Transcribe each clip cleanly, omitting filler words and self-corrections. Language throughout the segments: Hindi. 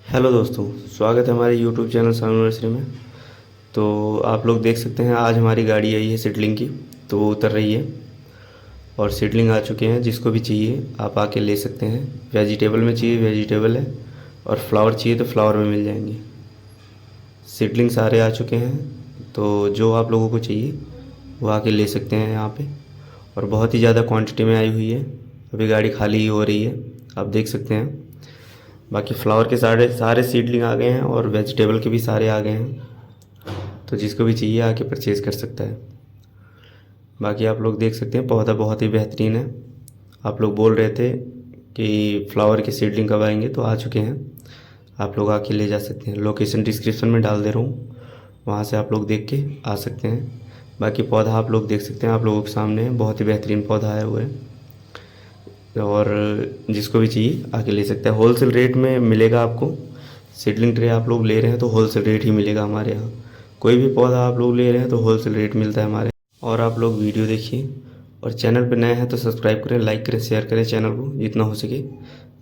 हेलो दोस्तों, स्वागत है हमारे यूट्यूब चैनल शानू नर्सरी में। तो आप लोग देख सकते हैं आज हमारी गाड़ी आई है सीडलिंग की, तो वो उतर रही है और सीडलिंग आ चुके हैं। जिसको भी चाहिए आप आके ले सकते हैं। वेजिटेबल में चाहिए वेजिटेबल है, और फ्लावर चाहिए तो फ्लावर में मिल जाएंगे। सीडलिंग सारे आ चुके हैं, तो जो आप लोगों को चाहिए वो आके ले सकते हैं यहाँ पे। और बहुत ही ज़्यादा क्वांटिटी में आई हुई है, अभी गाड़ी खाली ही हो रही है, आप देख सकते हैं। बाकी फ्लावर के सारे सारे सीडलिंग आ गए हैं और वेजिटेबल के भी सारे आ गए हैं, तो जिसको भी चाहिए आके परचेज़ कर सकता है। बाकी आप लोग देख सकते हैं पौधा बहुत ही बेहतरीन है। आप लोग बोल रहे थे कि फ्लावर के सीडलिंग कब आएंगे, तो आ चुके हैं। आप लोग आके ले जा सकते हैं। लोकेशन डिस्क्रिप्शन में डाल दे रहा हूँ, वहाँ से आप लोग देख के आ सकते हैं। बाकी पौधा आप लोग देख सकते हैं, आप लोगों के सामने है, बहुत ही बेहतरीन पौधा आया हुआ है। और जिसको भी चाहिए आके ले सकते हैं। होलसेल रेट में मिलेगा आपको। सीडलिंग ट्रे आप लोग ले रहे हैं तो होलसेल रेट ही मिलेगा हमारे यहाँ। कोई भी पौधा आप लोग ले रहे हैं तो होलसेल रेट मिलता है हमारे। और आप लोग वीडियो देखिए, और चैनल पर नए हैं तो सब्सक्राइब करें, लाइक करें, शेयर करें चैनल को जितना हो सके,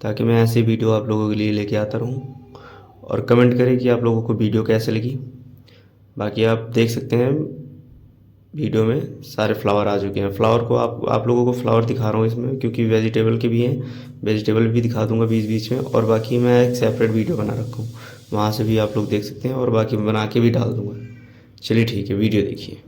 ताकि मैं ऐसी वीडियो आप लोगों के लिए लेके आता रहूँ। और कमेंट करें कि आप लोगों को वीडियो कैसे लगी। बाकी आप देख सकते हैं वीडियो में सारे फ्लावर आ चुके हैं। फ्लावर को आप लोगों को फ्लावर दिखा रहा हूँ इसमें, क्योंकि वेजिटेबल के भी हैं, वेजिटेबल भी दिखा दूंगा बीच बीच में। और बाकी मैं एक सेपरेट वीडियो बना रखा हूँ, वहाँ से भी आप लोग देख सकते हैं, और बाकी बना के भी डाल दूँगा। चलिए ठीक है, वीडियो देखिए।